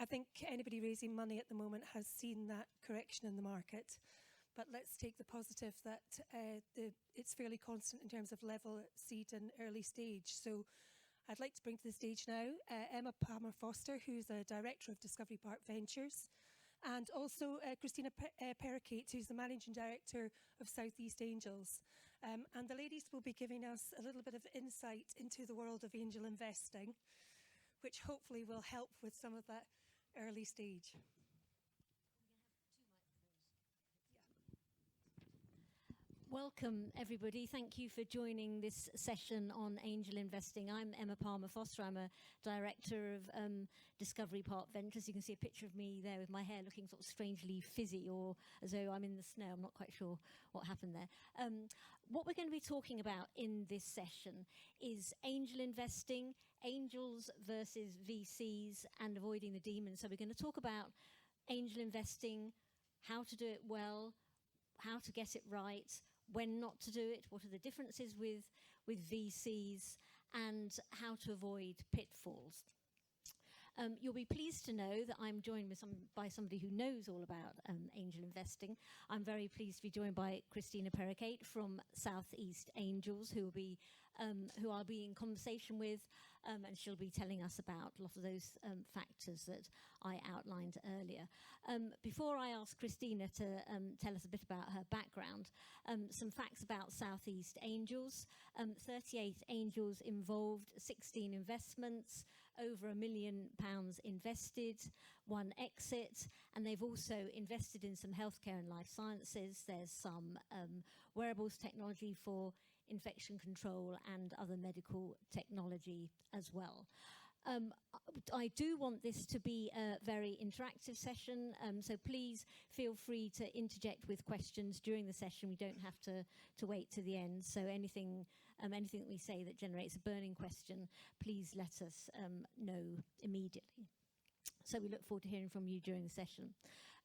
I think anybody raising money at the moment has seen that correction in the market. But let's take the positive that it's fairly constant in terms of level, seed and early stage. So I'd like to bring to the stage now Emma Palmer-Foster, who's a Director of Discovery Park Ventures, and also Kristina Pereckaite, who's the Managing Director of Southeast Angels. And the ladies will be giving us a little bit of insight into the world of angel investing, which hopefully will help with some of that early stage. Welcome, everybody. Thank you for joining this session on angel investing. I'm Emma Palmer-Foster. I'm a director of Discovery Park Ventures. You can see a picture of me there with my hair looking sort of strangely fizzy, or as though I'm in the snow. I'm not quite sure what happened there. What we're going to be talking about in this session is angel investing, angels versus VCs, and avoiding the demons. So we're going to talk about angel investing, how to do it well, how to get it right, when not to do it, what are the differences with VCs, and how to avoid pitfalls. You'll be pleased to know that I'm joined by somebody who knows all about angel investing. I'm very pleased to be joined by Kristina Pereckaite from Southeast Angels, who I'll be in conversation with, and she'll be telling us about a lot of those factors that I outlined earlier. Before I ask Kristina to tell us a bit about her background, some facts about Southeast Angels. 38 angels involved, 16 investments, over £1 million invested, 1 exit, and they've also invested in some healthcare and life sciences. There's some wearables technology for infection control and other medical technology as well. I do want this to be a very interactive session, so please feel free to interject with questions during the session. We don't have to wait to the end, so anything that we say that generates a burning question, please let us know immediately. So we look forward to hearing from you during the session.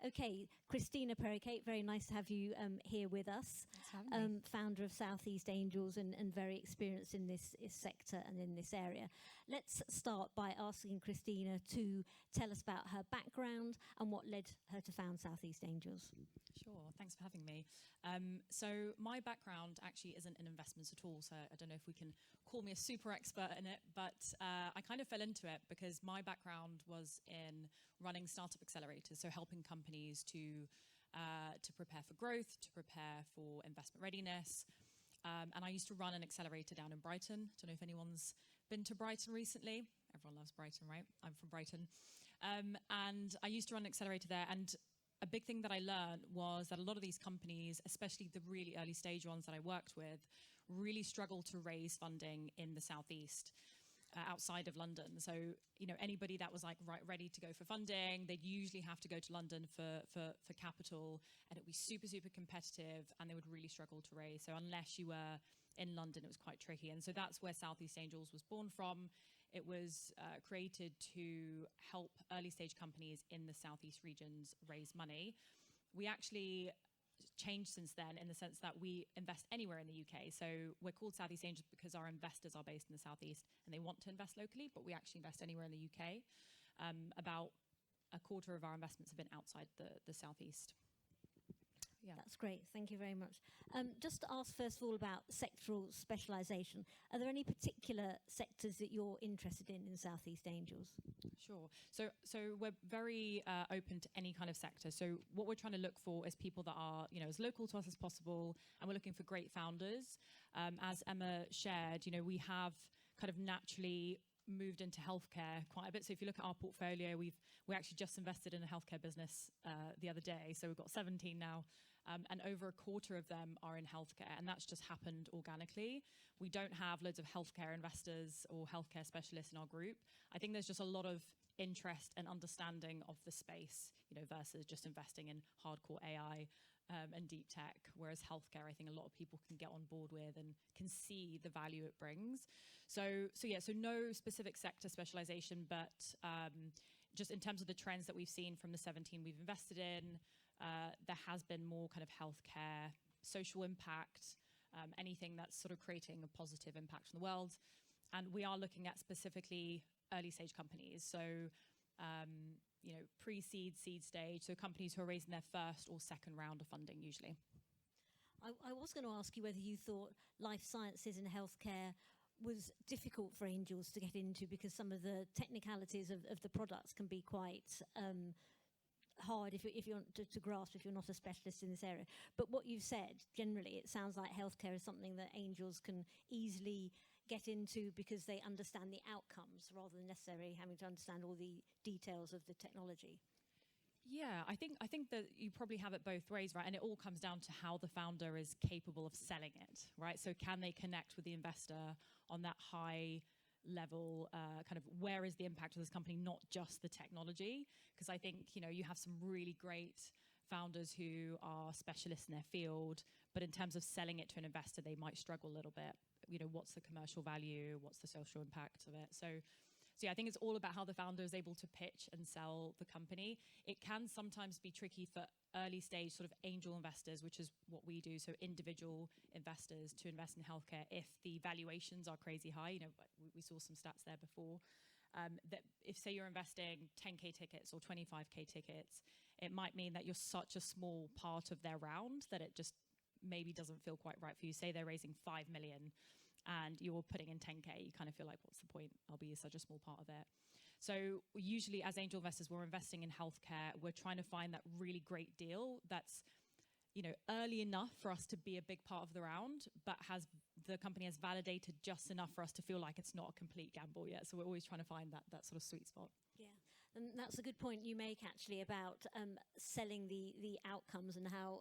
Okay, Kristina Pereckaite, very nice to have you here with us. Thanks for having me. Founder of Southeast Angels and very experienced in this sector and in this area. Let's start by asking Kristina to tell us about her background and what led her to found Southeast Angels. Sure, thanks for having me. So my background actually isn't in investments at all, so I don't know if we can call me a super expert in it, but I kind of fell into it because my background was in running startup accelerators, so helping companies to prepare for growth, to prepare for investment readiness. And I used to run an accelerator down in Brighton. Don't know if anyone's been to Brighton recently. Everyone loves Brighton, right? I'm from Brighton. And I used to run an accelerator there, and a big thing that I learned was that a lot of these companies, especially the really early stage ones that I worked with, really struggle to raise funding in the Southeast. Outside of London. So, anybody that was like ready to go for funding, they'd usually have to go to London for capital, and it would be super, super competitive, and they would really struggle to raise. So unless you were in London, it was quite tricky. And so that's where Southeast Angels was born from. It was created to help early stage companies in the Southeast regions raise money. We actually changed since then in the sense that we invest anywhere in the UK. So we're called Southeast Angels because our investors are based in the Southeast and they want to invest locally, but we actually invest anywhere in the UK. About a quarter of our investments have been outside the Southeast. Yeah. That's great. Thank you very much. Just to ask first of all about sectoral specialisation. Are there any particular sectors that you're interested in Southeast Angels? Sure. So we're very open to any kind of sector. So what we're trying to look for is people that are, as local to us as possible, and we're looking for great founders. As Emma shared, we have kind of naturally moved into healthcare quite a bit. So if you look at our portfolio, we actually just invested in a healthcare business the other day. So we've got 17 now, and over a quarter of them are in healthcare, and that's just happened organically. We don't have loads of healthcare investors or healthcare specialists in our group. I think there's just a lot of interest and understanding of the space, versus just investing in hardcore AI and deep tech, whereas healthcare, I think a lot of people can get on board with and can see the value it brings. So no specific sector specialization, but just in terms of the trends that we've seen from the 17 we've invested in, there has been more kind of healthcare, social impact, anything that's sort of creating a positive impact on the world. And we are looking at specifically early stage companies. So pre-seed, seed stage, so companies who are raising their first or second round of funding usually. I was going to ask you whether you thought life sciences and healthcare was difficult for angels to get into, because some of the technicalities of the products can be quite hard if you want to grasp if you're not a specialist in this area. But what you've said, generally, it sounds like healthcare is something that angels can easily get into because they understand the outcomes rather than necessarily having to understand all the details of the technology. Yeah, I think that you probably have it both ways, right? And it all comes down to how the founder is capable of selling it, right? So can they connect with the investor on that high level, kind of where is the impact of this company, not just the technology? Because I think, you have some really great founders who are specialists in their field, but in terms of selling it to an investor, they might struggle a little bit. What's the commercial value? What's the social impact of it? So yeah, I think it's all about how the founder is able to pitch and sell the company. It can sometimes be tricky for early stage sort of angel investors, which is what we do, so individual investors to invest in healthcare if the valuations are crazy high. We saw some stats there before. That if, say, you're investing 10K tickets or 25K tickets, it might mean that you're such a small part of their round that it just maybe doesn't feel quite right for you. Say they're raising 5 million and you're putting in 10K, you kind of feel like, what's the point? I'll be such a small part of it. So usually as angel investors, we're investing in healthcare. We're trying to find that really great deal that's, early enough for us to be a big part of the round, but the company has validated just enough for us to feel like it's not a complete gamble yet. So we're always trying to find that sort of sweet spot. Yeah, and that's a good point you make actually about selling the outcomes and how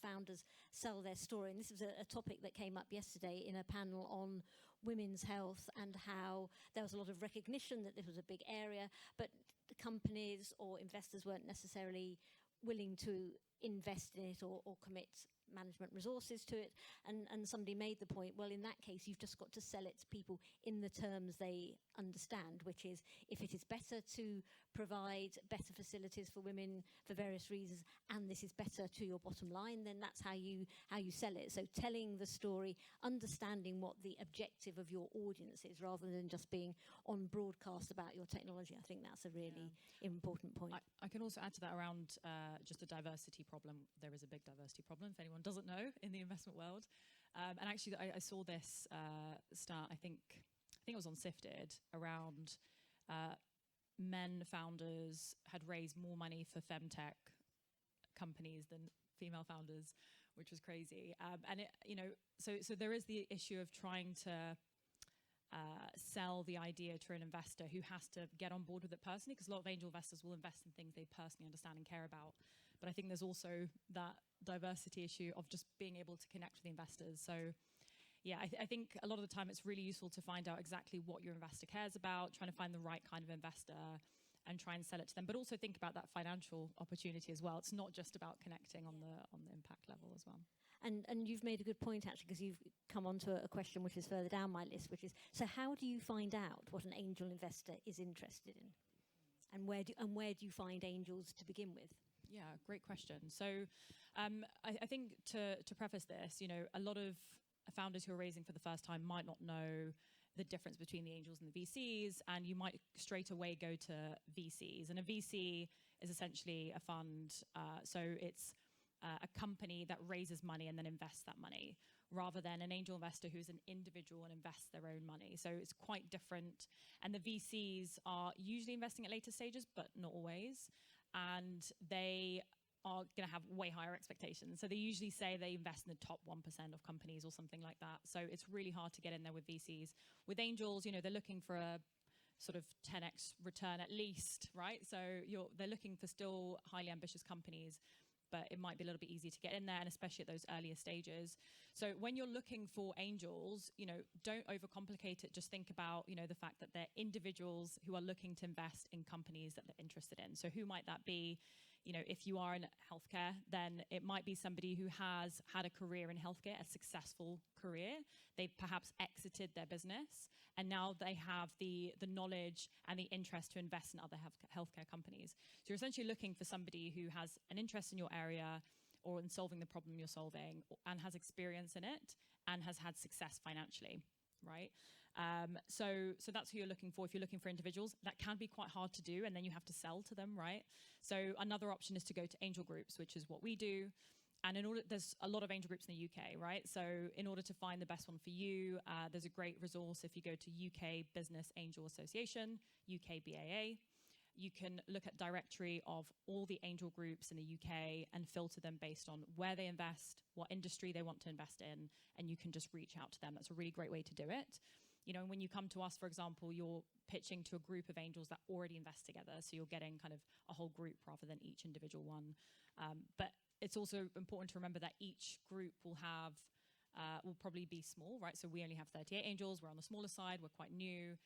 founders sell their story. And this was a topic that came up yesterday in a panel on women's health and how there was a lot of recognition that this was a big area, but the companies or investors weren't necessarily willing to invest in it or commit management resources to it, and somebody made the point, well, in that case you've just got to sell it to people in the terms they understand, which is if it is better to provide better facilities for women for various reasons and this is better to your bottom line, then that's how you sell it. So telling the story, understanding what the objective of your audience is rather than just being on broadcast about your technology. I think that's a really important point. I can also add to that around just a diversity problem. There is a big diversity problem, if anyone doesn't know, in the investment world. And actually, I saw this start, I think it was on Sifted, around men founders had raised more money for femtech companies than female founders, which was crazy. And so there is the issue of trying to sell the idea to an investor who has to get on board with it personally, because a lot of angel investors will invest in things they personally understand and care about. But I think there's also that diversity issue of just being able to connect with the investors. So yeah, I think a lot of the time it's really useful to find out exactly what your investor cares about, trying to find the right kind of investor and try and sell it to them, but also think about that financial opportunity as well. It's not just about connecting on the impact level as well. And you've made a good point actually, because you've come on to a question which is further down my list, which is, so how do you find out what an angel investor is interested in? And where do you find angels to begin with? Yeah, great question. So I think to preface this, a lot of founders who are raising for the first time might not know the difference between the angels and the VCs, and you might straight away go to VCs. And a VC is essentially a fund. So it's a company that raises money and then invests that money, rather than an angel investor who's an individual and invests their own money. So it's quite different. And the VCs are usually investing at later stages, but not always. And they are going to have way higher expectations. So they usually say they invest in the top 1% of companies or something like that. So it's really hard to get in there with VCs. With angels, they're looking for a sort of 10x return at least, right? So they're looking for still highly ambitious companies, but it might be a little bit easier to get in there, and especially at those earlier stages. So when you're looking for angels, don't overcomplicate it. Just think about, the fact that they're individuals who are looking to invest in companies that they're interested in. So who might that be? If you are in healthcare, then it might be somebody who has had a career in healthcare, a successful career. They've perhaps exited their business, and now they have the knowledge and the interest to invest in other healthcare companies. So you're essentially looking for somebody who has an interest in your area or in solving the problem you're solving and has experience in it and has had success financially, right? So that's who you're looking for. If you're looking for individuals, that can be quite hard to do, and then you have to sell to them, right? So another option is to go to angel groups, which is what we do. And there's a lot of angel groups in the UK, right? So in order to find the best one for you, there's a great resource. If you go to UK Business Angel Association, UKBAA, you can look at directory of all the angel groups in the UK and filter them based on where they invest, what industry they want to invest in, and you can just reach out to them. That's a really great way to do it. You know, when you come to us, for example, you're pitching to a group of angels that already invest together. So you're getting kind of a whole group rather than each individual one. But it's also important to remember that each group will probably be small, right? So we only have 38 angels. We're on the smaller side. We're quite new.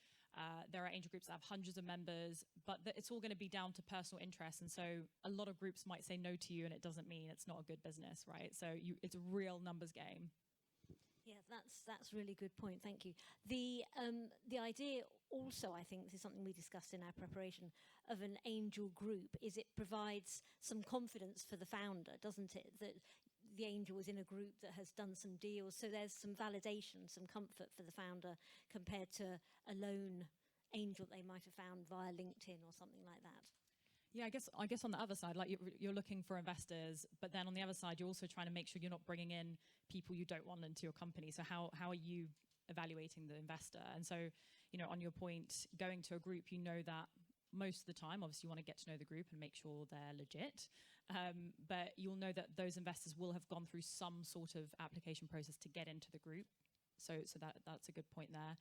There are angel groups that have hundreds of members, but it's all going to be down to personal interest. And so a lot of groups might say no to you, and it doesn't mean it's not a good business, right? So it's a real numbers game. Yeah, that's a really good point. Thank you. The idea also, I think this is something we discussed in our preparation, of an angel group is it provides some confidence for the founder, doesn't it? That the angel is in a group that has done some deals, so there's some validation, some comfort for the founder compared to a lone angel they might have found via LinkedIn or something like that. Yeah, I guess on the other side, like you're looking for investors, but then on the other side, you're also trying to make sure you're not bringing in people you don't want into your company. So how are you evaluating the investor? And so, you know, on your point, going to a group, you know that most of the time, obviously, you want to get to know the group and make sure they're legit. But you'll know that those investors will have gone through some sort of application process to get into the group. So that's a good point there.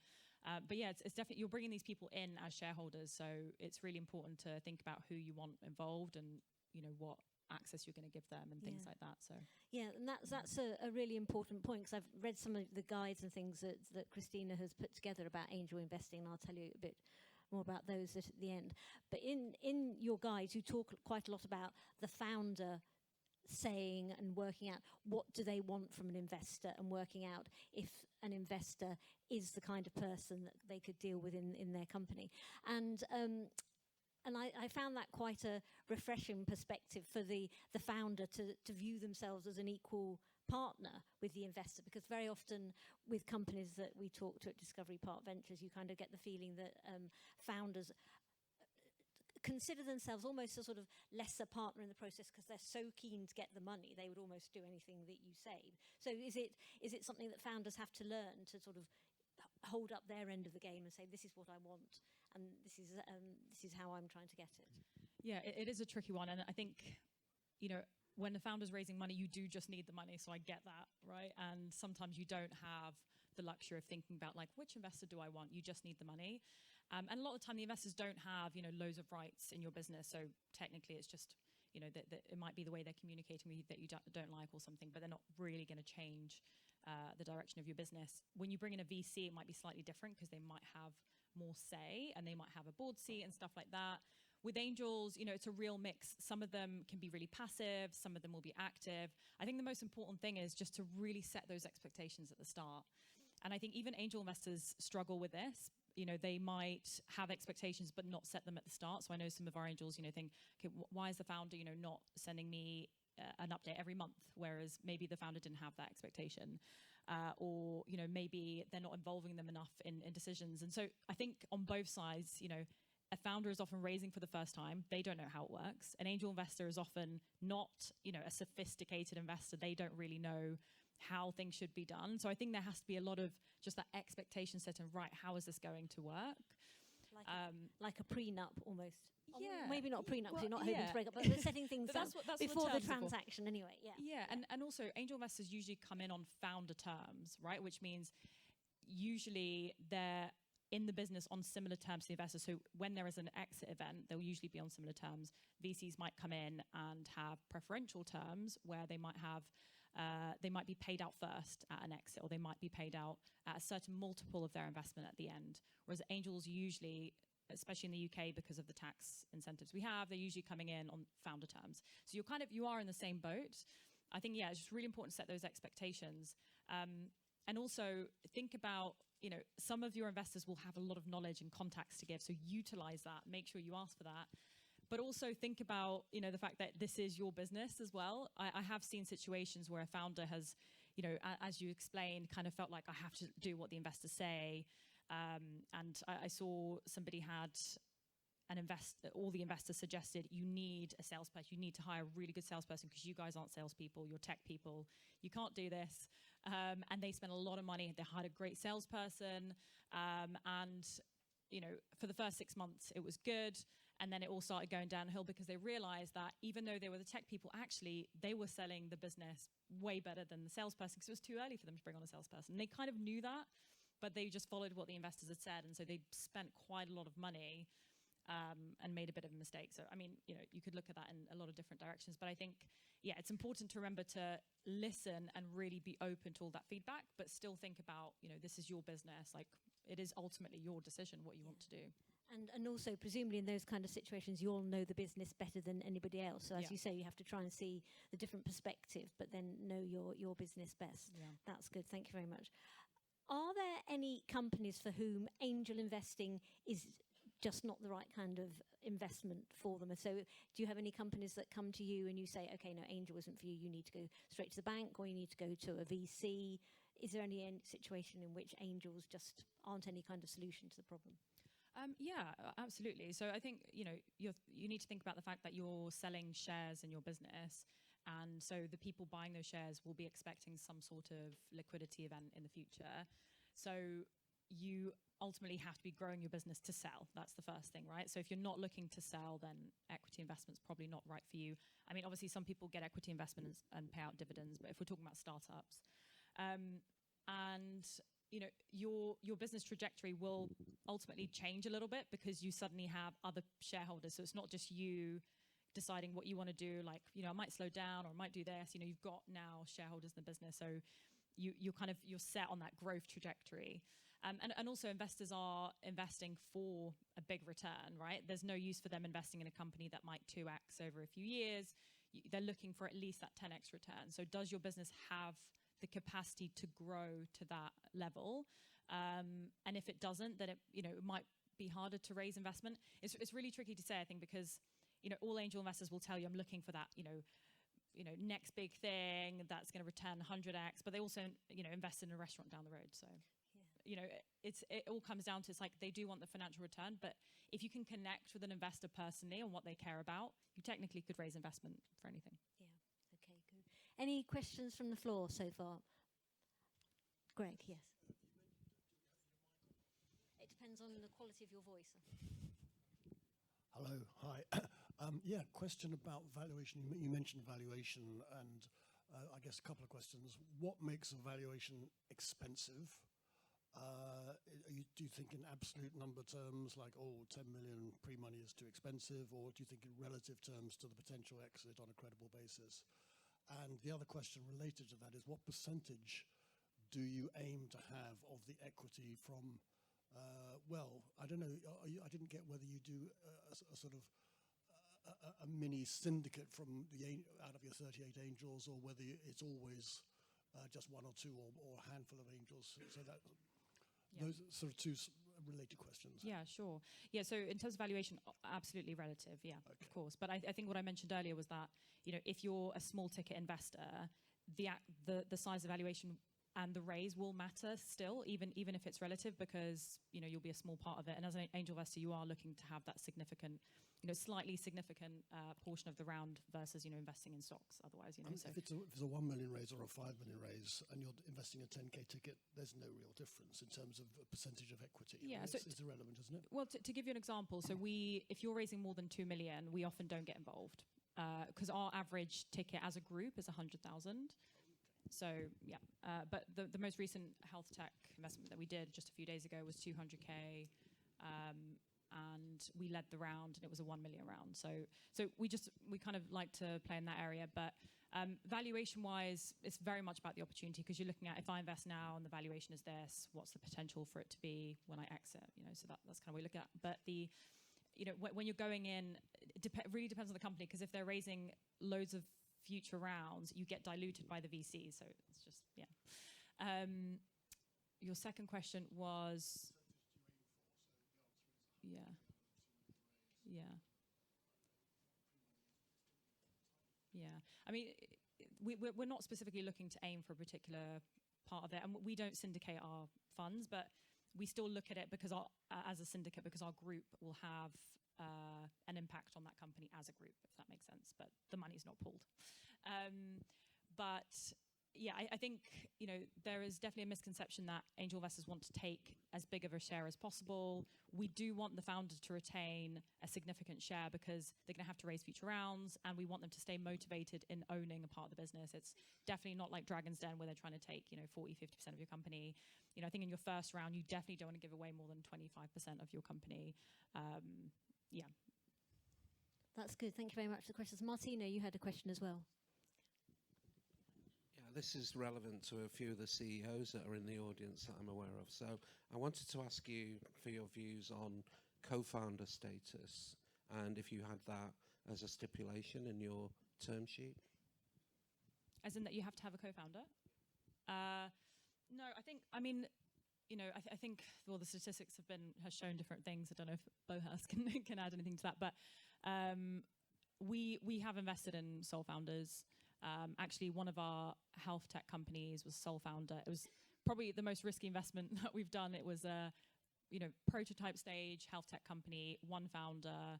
But yeah, it's definitely, you're bringing these people in as shareholders. So it's really important to think about who you want involved and, you know, what access you're going to give them and things like that. So yeah, and that's a really important point, because I've read some of the guides and things that Kristina has put together about angel investing, and I'll tell you a bit more about those at the end. But in your guides, you talk quite a lot about the founder saying and working out what do they want from an investor, and working out if an investor is the kind of person that they could deal with in their company. And I found that quite a refreshing perspective for the founder to view themselves as an equal partner with the investor, because very often with companies that we talk to at Discovery Park Ventures, you kind of get the feeling that founders consider themselves almost a sort of lesser partner in the process because they're so keen to get the money, they would almost do anything that you say. So is it something that founders have to learn to sort of hold up their end of the game and say, this is what I want, and this is how I'm trying to get it? Yeah, it is a tricky one. And I think, you know, when the founder's raising money, you do just need the money. So I get that, right? And sometimes you don't have the luxury of thinking about, like, which investor do I want? You just need the money. And a lot of the time the investors don't have, you know, loads of rights in your business. So technically it's just, you know, that it might be the way they're communicating with you that you don't like or something, but they're not really going to change the direction of your business. When you bring in a VC, it might be slightly different because they might have more say and they might have a board seat and stuff like that. With angels, you know, it's a real mix. Some of them can be really passive. Some of them will be active. I think the most important thing is just to really set those expectations at the start. And I think even angel investors struggle with this. You know, they might have expectations but not set them at the start. So I know some of our angels, you know, think, okay, why is the founder, you know, not sending me an update every month? Whereas maybe the founder didn't have that expectation. Or, you know, maybe they're not involving them enough in decisions. And so I think on both sides, you know, a founder is often raising for the first time. They don't know how it works. An angel investor is often not, you know, a sophisticated investor. They don't really know how things should be done. So I think there has to be a lot of just that expectation set and, right, how is this going to work? Like a prenup almost. Yeah. Maybe not a prenup, because you're not hoping to break up, but setting things But up that's before what the transaction anyway. Yeah. And also angel investors usually come in on founder terms, right? Which means usually they're in the business on similar terms to the investor. So when there is an exit event, they'll usually be on similar terms. VCs might come in and have preferential terms where they might have they might be paid out first at an exit, or they might be paid out at a certain multiple of their investment at the end. Whereas angels usually, especially in the UK because of the tax incentives we have, they're usually coming in on founder terms. So you are in the same boat. I think, yeah, it's just really important to set those expectations. And also think about, you know, some of your investors will have a lot of knowledge and contacts to give. So utilize that, make sure you ask for that. But also think about, you know, the fact that this is your business as well. I have seen situations where a founder has, you know, as you explained, kind of felt like I have to do what the investors say. and I saw somebody had all the investors suggested you need a salesperson. You need to hire a really good salesperson because you guys aren't salespeople. You're tech people. You can't do this. And they spent a lot of money. They hired a great salesperson. And, for the first 6 months, it was good. And then it all started going downhill because they realized that even though they were the tech people, actually, they were selling the business way better than the salesperson because it was too early for them to bring on a salesperson. And they kind of knew that, but they just followed what the investors had said. And so they spent quite a lot of money and made a bit of a mistake. So, you could look at that in a lot of different directions. But I think, it's important to remember to listen and really be open to all that feedback, but still think about, this is your business. Like, it is ultimately your decision what you want to do. And also, presumably in those kind of situations, you all know the business better than anybody else. So as you say, you have to try and see the different perspective, but then know your business best. Yeah. That's good. Thank you very much. Are there any companies for whom angel investing is just not the right kind of investment for them? So do you have any companies that come to you and you say, okay, no, angel isn't for you, you need to go straight to the bank or you need to go to a VC? Is there any situation in which angels just aren't any kind of solution to the problem? Yeah, absolutely. So I think, you need to think about the fact that you're selling shares in your business. And so the people buying those shares will be expecting some sort of liquidity event in the future. So you ultimately have to be growing your business to sell. That's the first thing, right? So if you're not looking to sell, then equity investment's probably not right for you. I mean, obviously some people get equity investments and pay out dividends, but if we're talking about startups, and your business trajectory will ultimately change a little bit because you suddenly have other shareholders. So it's not just you deciding what you want to do, like, I might slow down or I might do this. You've got now shareholders in the business, so you're set on that growth trajectory. And also investors are investing for a big return, right? There's no use for them investing in a company that might 2x over a few years. They're looking for at least that 10x return. So does your business have the capacity to grow to that level? And if it doesn't, then it might be harder to raise investment. It's really tricky to say, I think, because all angel investors will tell you, I'm looking for that, next big thing that's going to return 100x, but they also, invest in a restaurant down the road. So, it all comes down to, it's like they do want the financial return, but if you can connect with an investor personally on what they care about, you technically could raise investment for anything. Yeah. Okay, good. Any questions from the floor so far? Greg, yes. It depends on the quality of your voice. Hello, hi. Question about valuation. You mentioned valuation, and I guess a couple of questions. What makes a valuation expensive? Do you think in absolute number terms, like, 10 million pre-money is too expensive, or do you think in relative terms to the potential exit on a credible basis? And the other question related to that is, what percentage do you aim to have of the equity from, I don't know, I didn't get whether you do a sort of a mini syndicate from out of your 38 angels, or whether it's always just one or two or a handful of angels. So that those are sort of two related questions. Yeah, sure. Yeah, so in terms of valuation, absolutely relative, yeah, okay. Of course. But I think what I mentioned earlier was that, if you're a small ticket investor, the size of valuation and the raise will matter still, even if it's relative, because you'll be a small part of it. And as an angel investor, you are looking to have that significant, slightly significant portion of the round versus investing in stocks. Otherwise, so if it's a 1 million raise or a 5 million raise, and you're investing a 10k ticket, there's no real difference in terms of a percentage of equity. Yeah, so it's irrelevant, isn't it? Well, to give you an example, so if you're raising more than 2 million, we often don't get involved because our average ticket as a group is 100,000. So, yeah, but the most recent health tech investment that we did just a few days ago was 200k, and we led the round, and it was a 1 million round. So we kind of like to play in that area. But valuation-wise, it's very much about the opportunity, because you're looking at, if I invest now and the valuation is this, what's the potential for it to be when I exit? So that's kind of what we look at. But when you're going in, it really depends on the company, because if they're raising loads of future rounds, you get diluted by the VC. So it's just, yeah. Your second question was, yeah. I mean, we're not specifically looking to aim for a particular part of it, and we don't syndicate our funds, but we still look at it because as a syndicate, because our group will have an impact on that company as a group, if that makes sense. But the money's not pooled. But yeah, I think, there is definitely a misconception that angel investors want to take as big of a share as possible. We do want the founders to retain a significant share because they're going to have to raise future rounds, and we want them to stay motivated in owning a part of the business. It's definitely not like Dragon's Den where they're trying to take, 40, 50% of your company. I think in your first round, you definitely don't want to give away more than 25% of your company. Yeah. That's good. Thank you very much for the questions. Martina, you had a question as well. Yeah, this is relevant to a few of the CEOs that are in the audience that I'm aware of. So I wanted to ask you for your views on co-founder status, and if you had that as a stipulation in your term sheet. As in that you have to have a co-founder? No, I think, I think, well, the statistics has shown different things. I don't know if Bohas can add anything to that, but we have invested in sole founders. Actually, one of our health tech companies was sole founder. It was probably the most risky investment that we've done. It was a, prototype stage health tech company, one founder,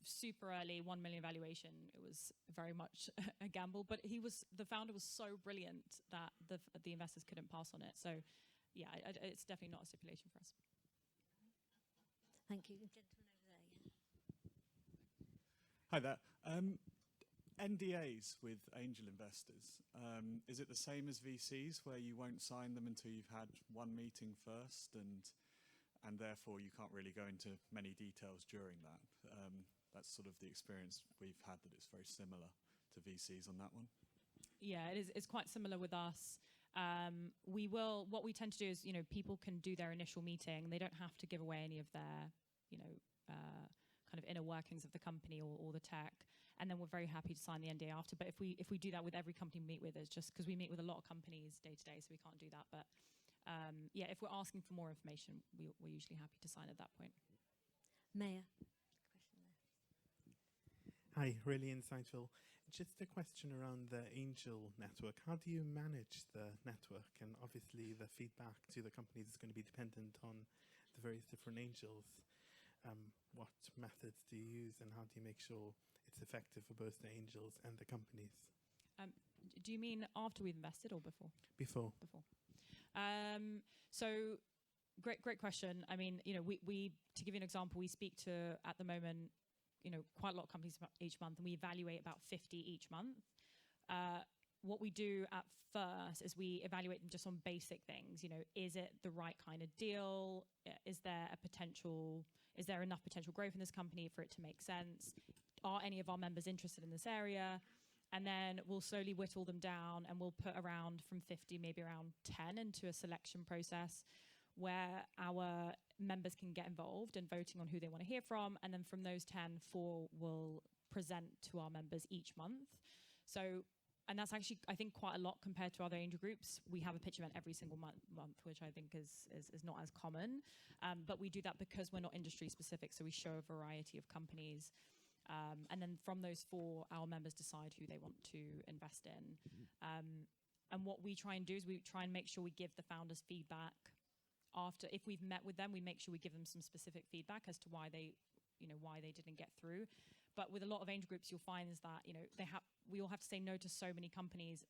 super early, 1 million valuation. It was very much a gamble, but the founder was so brilliant that the investors couldn't pass on it. So yeah, it's definitely not a stipulation for us. Thank you. Gentleman over there. Hi there. NDAs with angel investors, is it the same as VCs where you won't sign them until you've had one meeting first, and therefore you can't really go into many details during that? That's sort of the experience we've had, that it's very similar to VCs on that one. Yeah, it's quite similar with us. What we tend to do is, people can do their initial meeting. They don't have to give away any of their, kind of inner workings of the company or the tech. And then we're very happy to sign the NDA after. But if we do that with every company we meet with, it's just because we meet with a lot of companies day to day, so we can't do that. But yeah, if we're asking for more information, we're usually happy to sign at that point. Maya. Hi, really insightful. Just a question around the angel network. How do you manage the network? And obviously the feedback to the companies is going to be dependent on the various different angels. What methods do you use, and how do you make sure it's effective for both the angels and the companies? Do you mean after we've invested or before? Before. So great question. I mean, we to give you an example, we speak to, at the moment, quite a lot of companies each month, and we evaluate about 50 each month. What we do at first is we evaluate them just on basic things. Is it the right kind of deal? Is there enough potential growth in this company for it to make sense? Are any of our members interested in this area? And then we'll slowly whittle them down, and we'll put around from 50, maybe around 10 into a selection process where our members can get involved in voting on who they want to hear from. And then from those 10, 4 will present to our members each month. So, and that's actually, I think, quite a lot compared to other angel groups. We have a pitch event every single month, which I think is not as common. But we do that because we're not industry specific, so we show a variety of companies. And then from those 4, our members decide who they want to invest in. And what we try and do is we try and make sure we give the founders feedback after. If we've met with them, we make sure we give them some specific feedback as to why they didn't get through. But with a lot of angel groups, you'll find is that we all have to say no to so many companies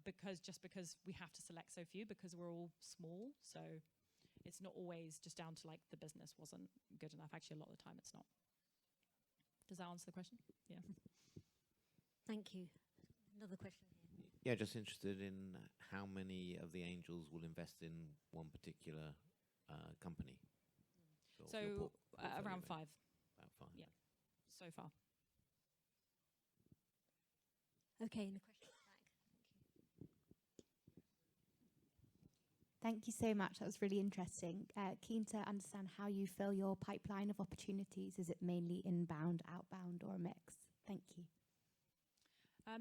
because we have to select so few because we're all small. So it's not always just down to like the business wasn't good enough. Actually, a lot of the time it's not. Does that answer the question? Yeah. Thank you. Another question here. Yeah, just interested in how many of the angels will invest in one particular company. So around 5. About 5. Yeah, so far. Okay, and the question back. Thank you so much. That was really interesting. Keen to understand how you fill your pipeline of opportunities. Is it mainly inbound, outbound, or a mix? Thank you.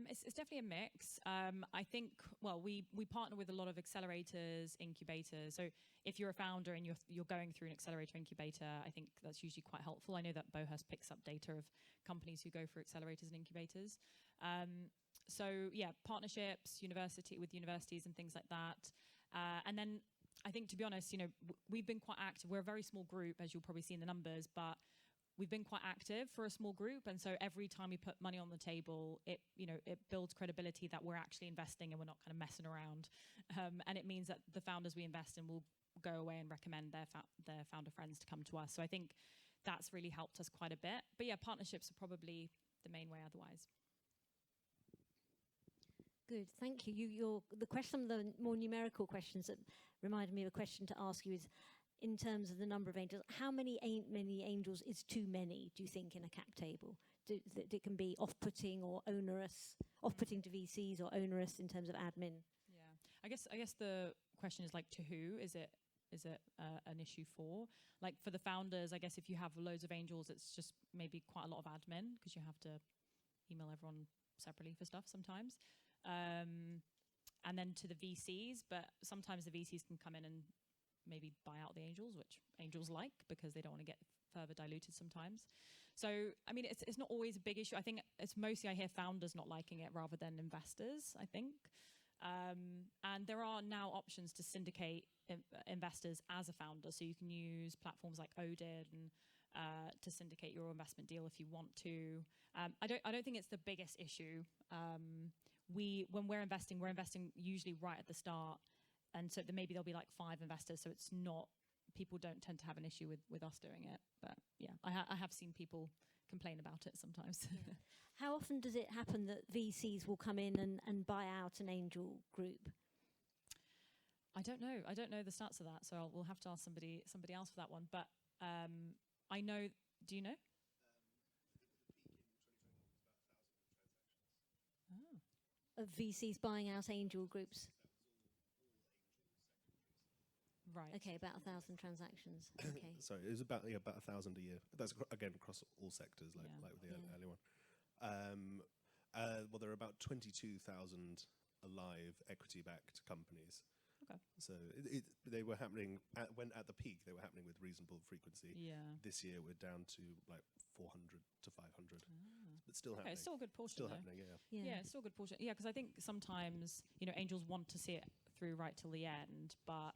It's definitely a mix. I think, well, we partner with a lot of accelerators, incubators. So if you're a founder and you're going through an accelerator incubator, I think that's usually quite helpful. I know that Bohas picks up data of companies who go through accelerators and incubators. So yeah, partnerships, with universities and things like that. And then I think, to be honest, we've been quite active. We're a very small group, as you'll probably see in the numbers, but we've been quite active for a small group. And so every time we put money on the table, it builds credibility that we're actually investing and we're not kind of messing around. And it means that the founders we invest in will go away and recommend their founder friends to come to us. So I think that's really helped us quite a bit. But yeah, partnerships are probably the main way otherwise. Good, thank you. The question, the more numerical questions that reminded me of a question to ask you is, in terms of the number of angels, how many angels is too many, do you think, in a cap table? That it can be off-putting or onerous, off-putting to VCs or onerous in terms of admin? Yeah, I guess the question is like, to who is it an issue for? Like for the founders, I guess if you have loads of angels, it's just maybe quite a lot of admin because you have to email everyone separately for stuff sometimes. And then to the VCs, but sometimes the VCs can come in and maybe buy out the angels, which angels like because they don't want to get further diluted sometimes. So, I mean, it's not always a big issue. I think it's mostly I hear founders not liking it rather than investors, I think. And there are now options to syndicate investors as a founder. So you can use platforms like Odin to syndicate your investment deal if you want to. I don't think it's the biggest issue. When we're investing usually right at the start. And so maybe there'll be like 5 investors. So it's not, people don't tend to have an issue with us doing it. But yeah, I have seen people complain about it sometimes. Yeah. How often does it happen that VCs will come in and buy out an angel group? I don't know the stats of that. So we'll have to ask somebody else for that one. But I know, do you know? Of VCs buying out angel groups? Right. Okay, about 1,000 transactions. Okay. Sorry, it was about 1,000 a year. That's again across all sectors, like with the early one. Well, there are about 22,000 alive equity-backed companies. Okay. So they were happening when at the peak. They were happening with reasonable frequency. Yeah. This year we're down to like 400 to 500, but still happening. Okay, it's still a good portion. Still though. happening, yeah. Yeah, it's still a good portion. Yeah, because I think sometimes angels want to see it through right till the end, but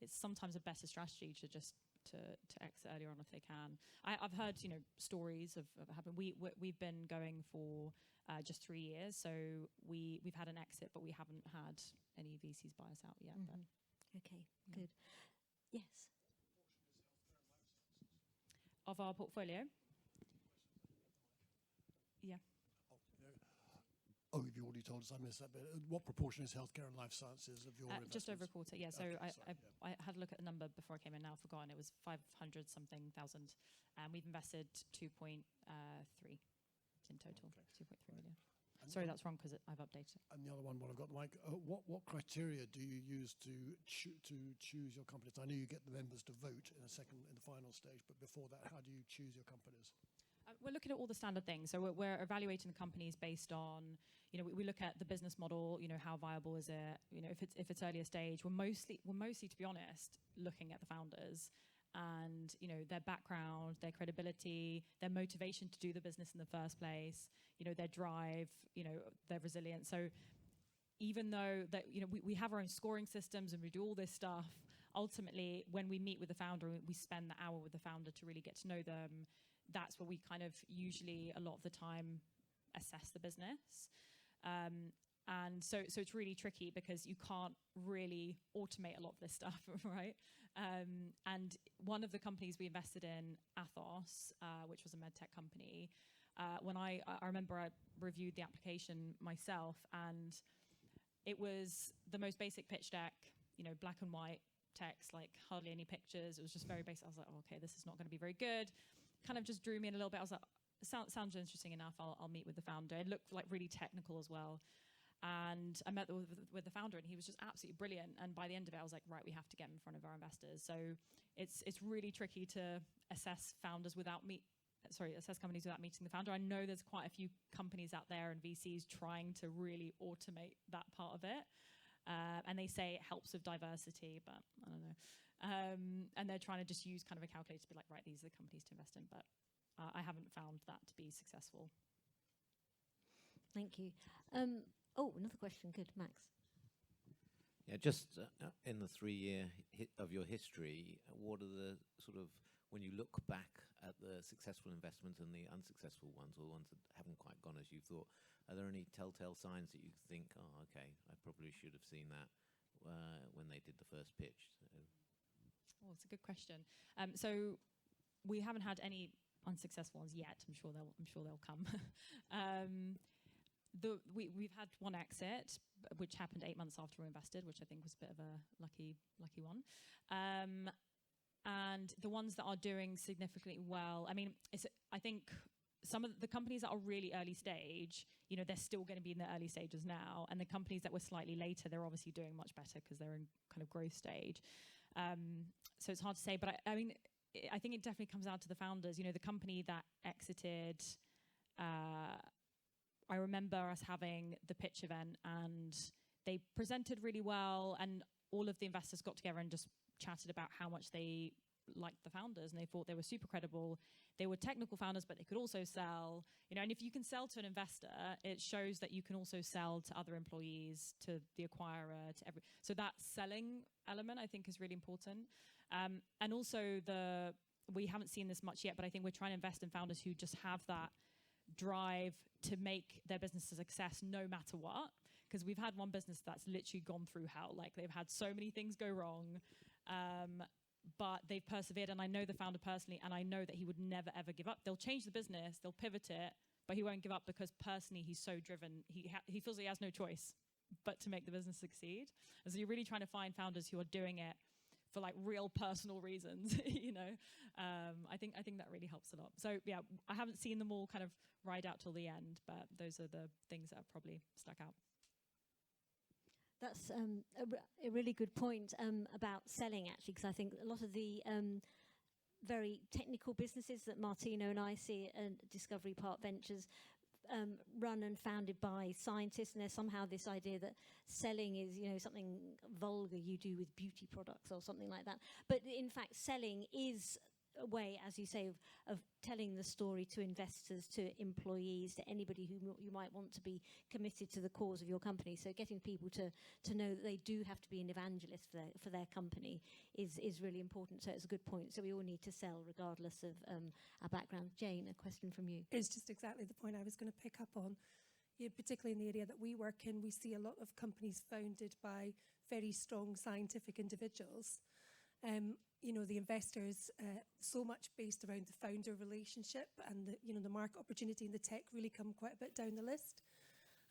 it's sometimes a better strategy to just to exit earlier on if they can. I've heard stories of happening. We've been going for just 3 years, so we've had an exit, but we haven't had any VCs buy us out yet. Mm-hmm. Okay, good. Yes. Of our portfolio. Yeah. Oh, you've already told us. I missed that bit. What proportion is healthcare and life sciences of your investments? Just over a quarter, yeah. So Okay, I had a look at the number before I came in. Now I've forgotten. It was 500 something thousand, and we've invested 2.3 in total. Okay. 2.3 million. And Sorry, that's wrong because I've updated it. And the other one, while I've got the mic, what criteria do you use to choose your companies? I know you get the members to vote in the final stage, but before that, how do you choose your companies? We're looking at all the standard things. So we're evaluating the companies based on, we look at the business model, how viable is it? If it's earlier stage, we're mostly, to be honest, looking at the founders and, their background, their credibility, their motivation to do the business in the first place, their drive, their resilience. So even though that, we have our own scoring systems and we do all this stuff, ultimately, when we meet with the founder, we spend the hour with the founder to really get to know them. That's where we kind of usually a lot of the time assess the business. And so it's really tricky because you can't really automate a lot of this stuff, right? And one of the companies we invested in, Athos, which was a medtech company, when I remember I reviewed the application myself, and it was the most basic pitch deck, black and white text, like hardly any pictures. It was just very basic. I was like, oh, okay, this is not going to be very good. Kind of just drew me in a little bit. I was like, sounds interesting enough. I'll meet with the founder. It looked like really technical as well. And I met with the founder, and he was just absolutely brilliant. And by the end of it, I was like, right, we have to get in front of our investors. So it's really tricky to assess companies without meeting the founder. I know there's quite a few companies out there and VCs trying to really automate that part of it. And they say it helps with diversity, but I don't know. And they're trying to just use kind of a calculator to be like, right, these are the companies to invest in. But I haven't found that to be successful. Thank you. Another question. Good, Max. Yeah, just in the 3-year of your history, what are the sort of, when you look back at the successful investments and the unsuccessful ones, or the ones that haven't quite gone as you thought, are there any telltale signs that you think, oh, okay, I probably should have seen that when they did the first pitch? Oh, it's a good question. So we haven't had any unsuccessful ones yet. I'm sure they'll come. We've had one exit, which happened 8 months after we invested, which I think was a bit of a lucky one. And the ones that are doing significantly well, I mean, I think some of the companies that are really early stage, they're still going to be in the early stages now. And the companies that were slightly later, they're obviously doing much better because they're in kind of growth stage. So it's hard to say, but I mean, I think it definitely comes down to the founders. The company that exited, I remember us having the pitch event and they presented really well, and all of the investors got together and just chatted about how much they liked the founders and they thought they were super credible. They were technical founders, but they could also sell, and if you can sell to an investor, it shows that you can also sell to other employees, to the acquirer, so that selling element I think is really important. And also we haven't seen this much yet, but I think we're trying to invest in founders who just have that drive to make their business a success no matter what. Because we've had one business that's literally gone through hell. Like, they've had so many things go wrong, but they've persevered. And I know the founder personally, and I know that he would never, ever give up. They'll change the business, they'll pivot it, but he won't give up because personally he's so driven. He feels he has no choice but to make the business succeed. And so you're really trying to find founders who are doing it for like real personal reasons, I think that really helps a lot. So yeah, I haven't seen them all kind of ride out till the end, but those are the things that have probably stuck out. That's a really good point about selling, actually, because I think a lot of the very technical businesses that Martino and I see at Discovery Park Ventures run and founded by scientists, and there's somehow this idea that selling is, something vulgar you do with beauty products or something like that. But in fact, selling is a way, as you say, of telling the story to investors, to employees, to anybody who you might want to be committed to the cause of your company. So getting people to know that they do have to be an evangelist for their company is really important. So it's a good point. So we all need to sell regardless of our background. Jane, a question from you. It's just exactly the point I was going to pick up on. Particularly in the area that we work in, we see a lot of companies founded by very strong scientific individuals. The investors, so much based around the founder relationship, and the market opportunity and the tech really come quite a bit down the list.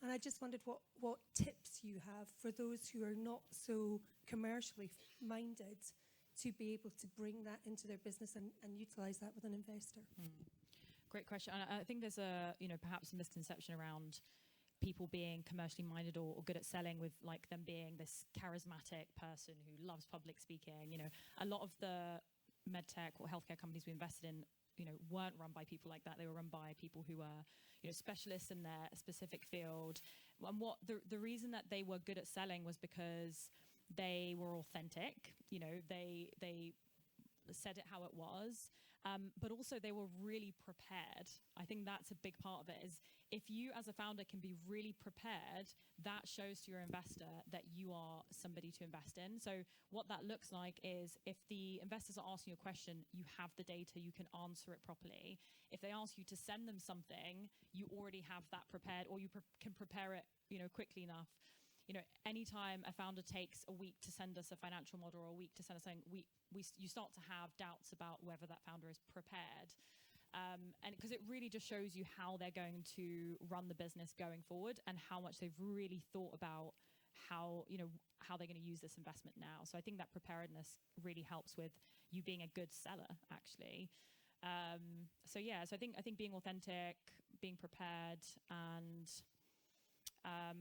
And I just wondered what tips you have for those who are not so commercially minded to be able to bring that into their business and utilize that with an investor. Great question. And I think there's perhaps a misconception around people being commercially minded or good at selling, with like them being this charismatic person who loves public speaking. A lot of the medtech or healthcare companies we invested in, weren't run by people like that. They were run by people who were, specialists in their specific field. And what the reason that they were good at selling was because they were authentic. They said it how it was. But also they were really prepared. I think that's a big part of it, is if you as a founder can be really prepared, that shows to your investor that you are somebody to invest in. So what that looks like is, if the investors are asking you a question, you have the data, you can answer it properly. If they ask you to send them something, you already have that prepared, or you can prepare it, quickly enough. Anytime a founder takes a week to send us a financial model or a week to send us something, you start to have doubts about whether that founder is prepared. And because it really just shows you how they're going to run the business going forward, and how much they've really thought about how they're going to use this investment now. So I think that preparedness really helps with you being a good seller, actually. So I think being authentic, being prepared, and I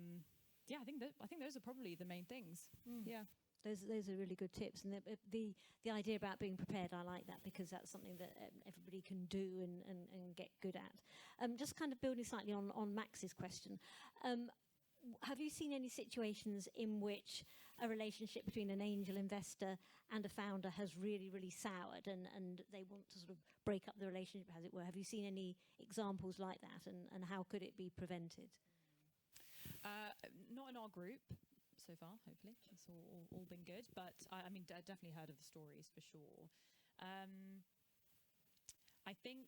think those are probably the main things. Yeah. Those are really good tips, and the idea about being prepared, I like that, because that's something that everybody can do and get good at. Just kind of building slightly on Max's question, have you seen any situations in which a relationship between an angel investor and a founder has really, really soured, and they want to sort of break up the relationship, as it were? Have you seen any examples like that, and how could it be prevented? Not in our group. so far. Hopefully, it's all been good. But I mean, definitely heard of the stories for sure. I think.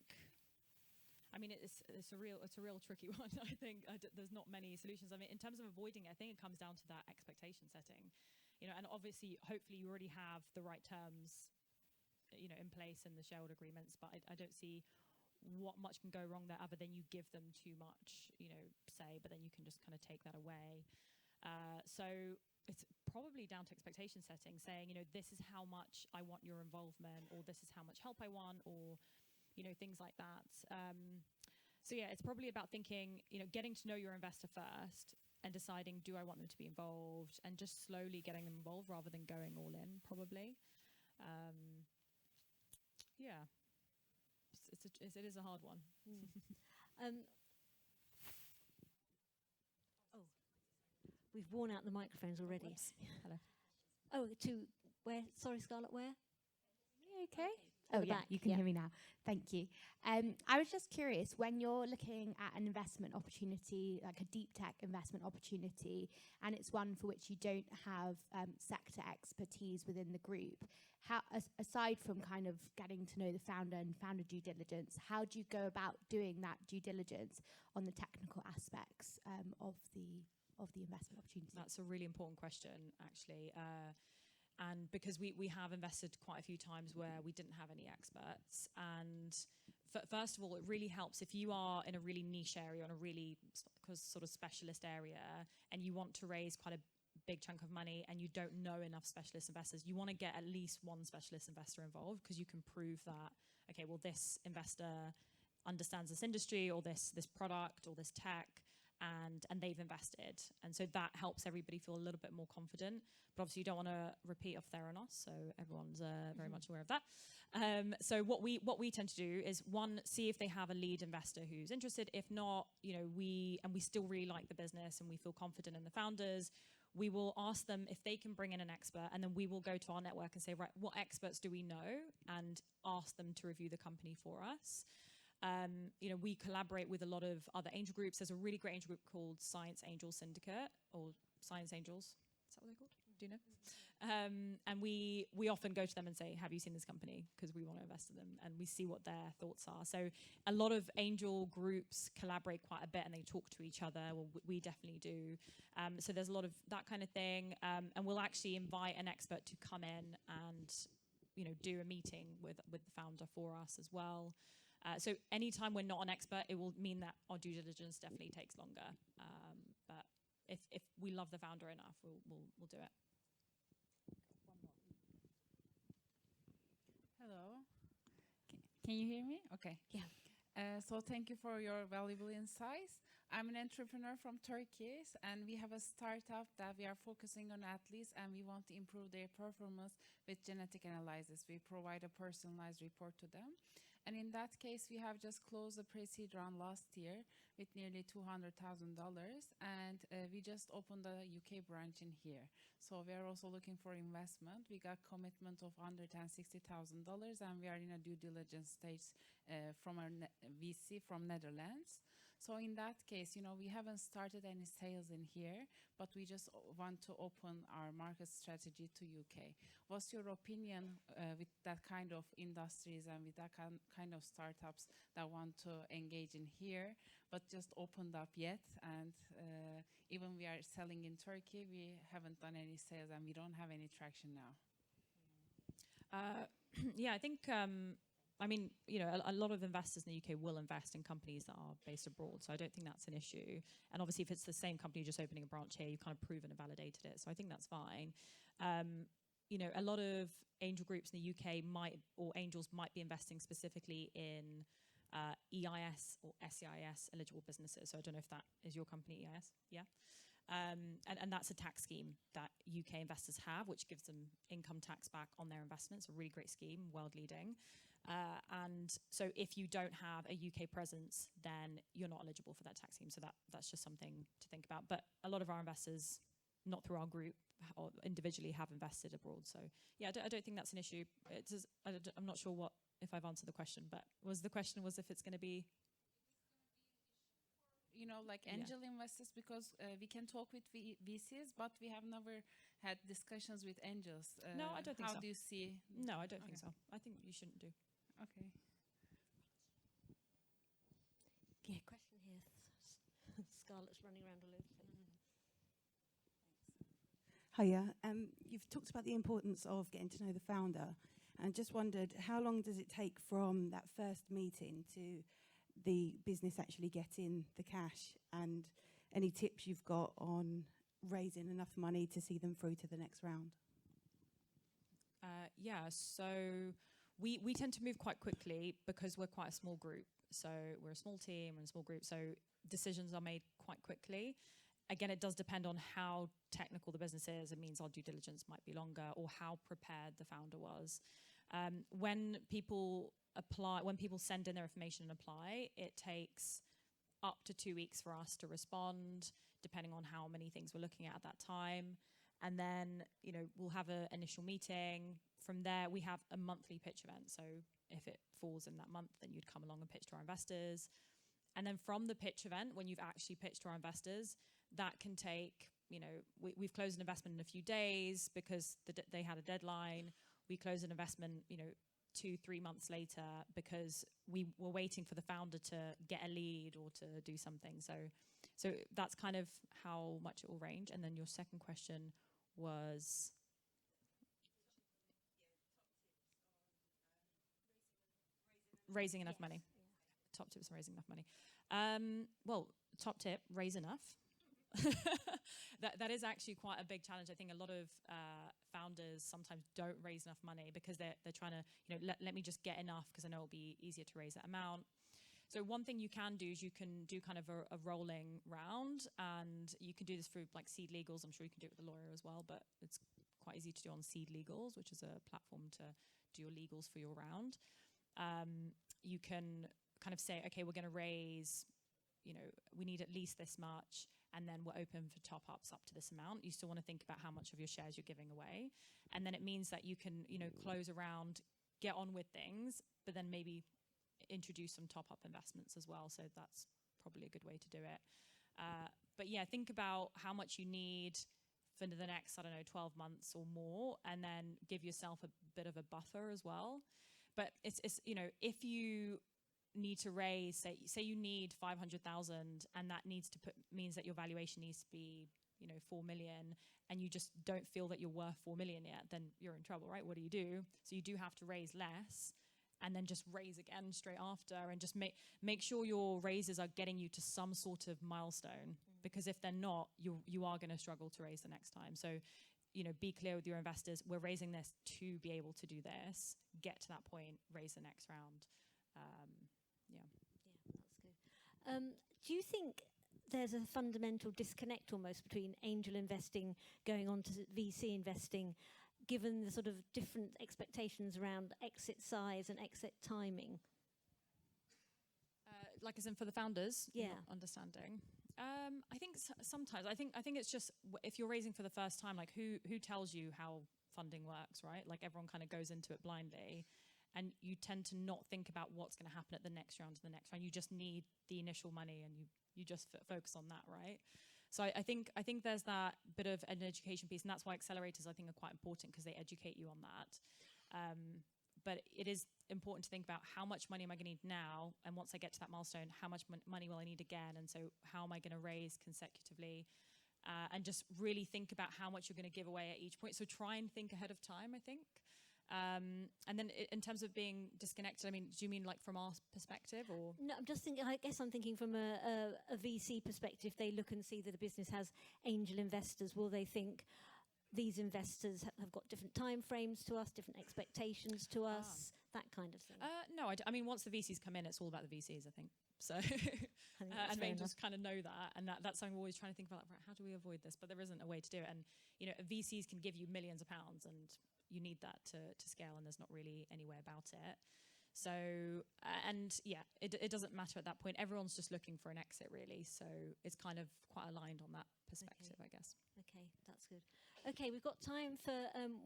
I mean, it's a real tricky one. I think there's not many solutions. I mean, in terms of avoiding it, I think it comes down to that expectation setting, and obviously, hopefully, you already have the right terms, in place in the shareholder agreements. But I don't see what much can go wrong there, other than you give them too much, say, but then you can just kind of take that away. So it's probably down to expectation setting, saying, this is how much I want your involvement, or this is how much help I want, or things like that. So yeah, it's probably about thinking, getting to know your investor first and deciding, do I want them to be involved, and just slowly getting them involved rather than going all in, probably. Yeah, it is a hard one. We've worn out the microphones already. Hello. Oh, to where? Sorry, Scarlett, where? Okay. At Oh, the yeah, back, you can yeah. hear me now. Thank you. I was just curious, when you're looking at an investment opportunity, like a deep tech investment opportunity, and it's one for which you don't have sector expertise within the group, how, aside from kind of getting to know the founder and founder due diligence, how do you go about doing that due diligence on the technical aspects of the investment opportunity? That's a really important question, actually. And because we have invested quite a few times where we didn't have any experts. And first of all, it really helps if you are in a really niche area, on a really sort of specialist area, and you want to raise quite a big chunk of money and you don't know enough specialist investors, you want to get at least one specialist investor involved, because you can prove that, okay, well, this investor understands this industry or this product or this tech, and they've invested. And so that helps everybody feel a little bit more confident. But obviously you don't want to repeat off Theranos, so everyone's very much aware of that. So what we tend to do is, one, see if they have a lead investor who's interested. If not, we still really like the business and we feel confident in the founders, we will ask them if they can bring in an expert, and then we will go to our network and say, right, what experts do we know, and ask them to review the company for us. We collaborate with a lot of other angel groups. There's a really great angel group called Science Angel Syndicate, or Science Angels. Is that what they're called? Do you know? And we often go to them and say, have you seen this company? Because we want to invest in them, and we see what their thoughts are. So a lot of angel groups collaborate quite a bit, and they talk to each other. Well, we definitely do. So there's a lot of that kind of thing. And we'll actually invite an expert to come in and do a meeting with the founder for us as well. So anytime we're not an expert, it will mean that our due diligence definitely takes longer. But if we love the founder enough, we'll do it. Hello. Can you hear me? Okay. Yeah. So thank you for your valuable insights. I'm an entrepreneur from Turkey, and we have a startup that we are focusing on athletes, and we want to improve their performance with genetic analysis. We provide a personalized report to them. And in that case, we have just closed a pre-seed round last year with nearly $200,000, and we just opened a UK branch in here. So we are also looking for investment. We got commitment of $160,000, and we are in a due diligence stage from our VC from Netherlands. So in that case, we haven't started any sales in here, but we just want to open our market strategy to UK. What's your opinion with that kind of industries and with that kind of startups that want to engage in here, but just opened up yet? And even we are selling in Turkey, we haven't done any sales, and we don't have any traction now. Yeah, I think, a lot of investors in the UK will invest in companies that are based abroad. So I don't think that's an issue. And obviously, if it's the same company just opening a branch here, you've kind of proven and validated it. So I think that's fine. A lot of angel groups in the UK angels might be investing specifically in EIS or SEIS eligible businesses. So I don't know if that is your company, EIS. Yeah. And that's a tax scheme that UK investors have, which gives them income tax back on their investments. A really great scheme, world leading. And so if you don't have a UK presence, then you're not eligible for that tax scheme. So that's just something to think about. But a lot of our investors, not through our group or individually, have invested abroad. So yeah, I don't think that's an issue. I'm not sure if I've answered the question, but the question was if it's going to be... like angel investors, because we can talk with VCs, but we have never had discussions with angels. No, I don't think so. How do you see? No, I don't think so. I think you shouldn't do. Okay. Yeah, question here. Scarlett's running around all over. Hiya. You've talked about the importance of getting to know the founder, and just wondered how long does it take from that first meeting to the business actually getting the cash, and any tips you've got on raising enough money to see them through to the next round? So we tend to move quite quickly because we're quite a small group. So we're a small team and a small group, so decisions are made quite quickly. Again, it does depend on how technical the business is. It means our due diligence might be longer, or how prepared the founder was. When people send in their information and apply, it takes up to 2 weeks for us to respond, depending on how many things we're looking at that time. And then, we'll have an initial meeting. From there, we have a monthly pitch event. So if it falls in that month, then you'd come along and pitch to our investors. And then from the pitch event, when you've actually pitched to our investors, that can take, we've closed an investment in a few days because they had a deadline. We closed an investment, 2-3 months later because we were waiting for the founder to get a lead or to do something. So that's kind of how much it will range. And then your second question was... raising enough money. Top tips on raising enough money. Well, top tip, raise enough. That is actually quite a big challenge. I think a lot of founders sometimes don't raise enough money because they're trying to, let me just get enough because I know it'll be easier to raise that amount. So one thing you can do is you can do kind of a rolling round, and you can do this through like Seed Legals. I'm sure you can do it with a lawyer as well, but it's quite easy to do on Seed Legals, which is a platform to do your legals for your round. You can kind of say, okay, we're going to raise, we need at least this much, and then we're open for top-ups up to this amount. You still want to think about how much of your shares you're giving away. And then it means that you can, close around, get on with things, but then maybe introduce some top-up investments as well. So that's probably a good way to do it. But yeah, think about how much you need for the next, 12 months or more, and then give yourself a bit of a buffer as well. But it's if you need to raise, say you need 500,000, and that means that your valuation needs to be 4 million, and you just don't feel that you're worth 4 million yet, then you're in trouble, right? What do you do? So you do have to raise less, and then just raise again straight after, and just make sure your raises are getting you to some sort of milestone, because if they're not, you are going to struggle to raise the next time. So be clear with your investors. We're raising this to be able to do this. Get to that point, raise the next round. Yeah, that's good. Do you think there's a fundamental disconnect almost between angel investing going on to VC investing, given the sort of different expectations around exit size and exit timing? Like as in for the founders? Yeah. Not understanding. I think sometimes. I think it's just if you're raising for the first time, like who tells you how funding works, right? Like everyone kind of goes into it blindly, and you tend to not think about what's going to happen at the next round to the next round. You just need the initial money, and you just focus on that, right? So I think there's that bit of an education piece, and that's why accelerators I think are quite important, because they educate you on that. But it is important to think about how much money am I going to need now, and once I get to that milestone, how much money will I need again, and so how am I going to raise consecutively, and just really think about how much you're going to give away at each point. So try and think ahead of time, I think. And then in terms of being disconnected, I mean, do you mean like from our perspective, or? No, I'm just thinking, I guess I'm thinking from a VC perspective. They look and see that a business has angel investors. Will they think these investors have got different time frames to us, different expectations to us, that kind of thing? No, I mean, once the VCs come in, it's all about the VCs, I think. So, and they just kind of know that, and that's something we're always trying to think about, like, right, how do we avoid this? But there isn't a way to do it. And, VCs can give you millions of pounds, and you need that to scale, and there's not really any way about it. So, and yeah, it doesn't matter at that point. Everyone's just looking for an exit, really. So it's kind of quite aligned on that perspective, I guess. Okay, that's good. Okay, we've got time for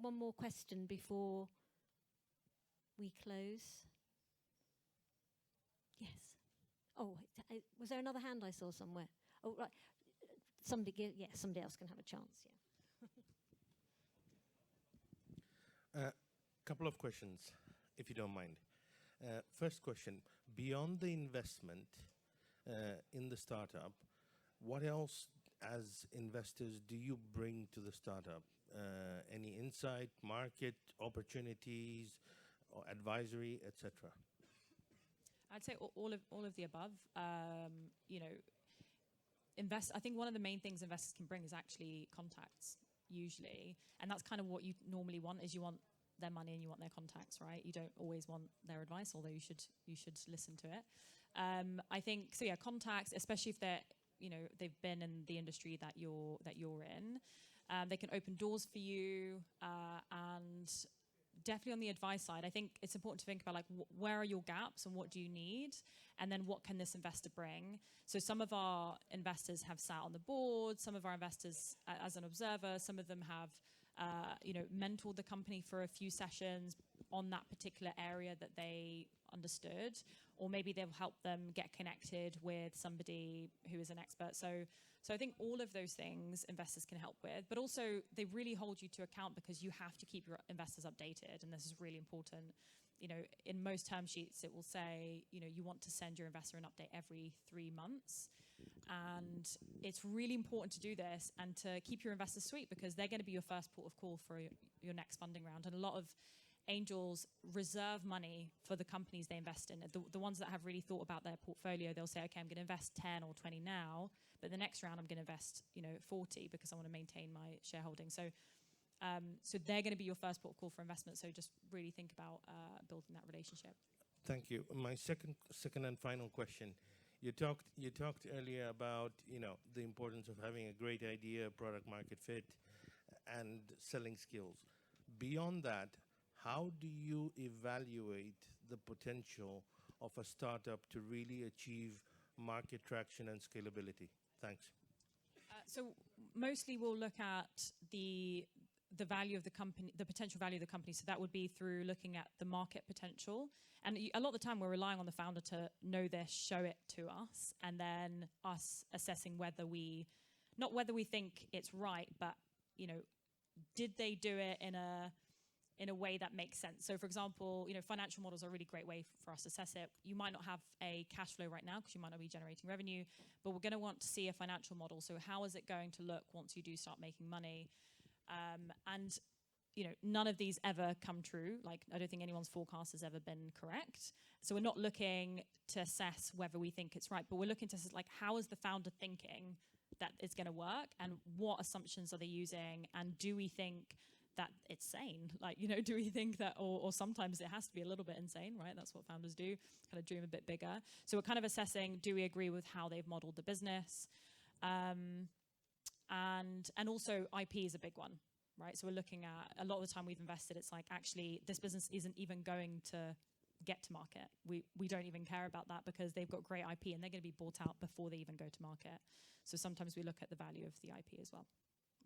one more question before we close. Yes. Oh, Was there another hand I saw somewhere? Oh, right. Somebody else can have a chance. Yeah. Couple of questions, if you don't mind. First question, beyond the investment in the startup, what else as investors do you bring to the startup? Any insight, market opportunities, or advisory, etc.? I'd say all of the above. I think one of the main things investors can bring is actually contacts, usually, and that's kind of what you normally want. Is you want their money and you want their contacts, right? You don't always want their advice, although you should listen to it. I think so. Yeah, contacts, especially if they've been in the industry that you're in, they can open doors for you, and definitely on the advice side, I think it's important to think about like where are your gaps and what do you need, and then what can this investor bring. So some of our investors have sat on the board, some of our investors as an observer, some of them have mentored the company for a few sessions on that particular area that they understood, or maybe they'll help them get connected with somebody who is an expert. So I think all of those things investors can help with, but also they really hold you to account because you have to keep your investors updated, and this is really important. In most term sheets, it will say, you want to send your investor an update every 3 months. And it's really important to do this and to keep your investors sweet, because they're going to be your first port of call for your next funding round. And a lot of angels reserve money for the companies they invest in. The ones that have really thought about their portfolio, they'll say, okay, I'm going to invest 10 or 20 now, but the next round I'm going to invest 40 because I want to maintain my shareholding. So they're going to be your first port of call for investment. So just really think about building that relationship. Thank you. My second and final question. You talked earlier about the importance of having a great idea, product market fit, and selling skills. Beyond that, how do you evaluate the potential of a startup to really achieve market traction and scalability? Thanks. So mostly we'll look at the value of the company, the potential value of the company. So that would be through looking at the market potential. And a lot of the time we're relying on the founder to know this, show it to us, and then us assessing not whether we think it's right, but, did they do it in a way that makes sense? So for example, financial models are a really great way for us to assess it. You might not have a cash flow right now because you might not be generating revenue, but we're going to want to see a financial model. So how is it going to look once you do start making money? And none of these ever come true. Like, I don't think anyone's forecast has ever been correct. So we're not looking to assess whether we think it's right, but we're looking to assess, like, how is the founder thinking that it's going to work, and what assumptions are they using, and do we think that it's sane? Like, do we think that, or sometimes it has to be a little bit insane, right? That's what founders do, kind of dream a bit bigger. So we're kind of assessing, do we agree with how they've modeled the business? And also IP is a big one, right? So we're looking at, a lot of the time we've invested, it's like, actually, this business isn't even going to get to market. We don't even care about that because they've got great IP and they're going to be bought out before they even go to market. So sometimes we look at the value of the IP as well,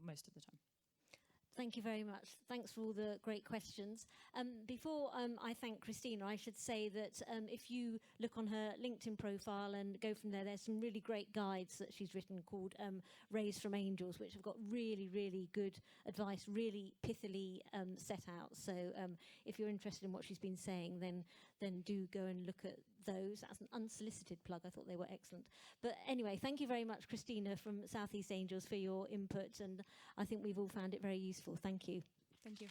most of the time. Thank you very much. Thanks for all the great questions. Before I thank Kristina, I should say that if you look on her LinkedIn profile and go from there, there's some really great guides that she's written called Raised from Angels, which have got really, really good advice, really pithily set out. So if you're interested in what she's been saying, then do go and look at those. That's an unsolicited plug. I thought they were excellent. But anyway, thank you very much, Kristina from Southeast Angels, for your input, and I think we've all found it very useful. Thank you. Thank you.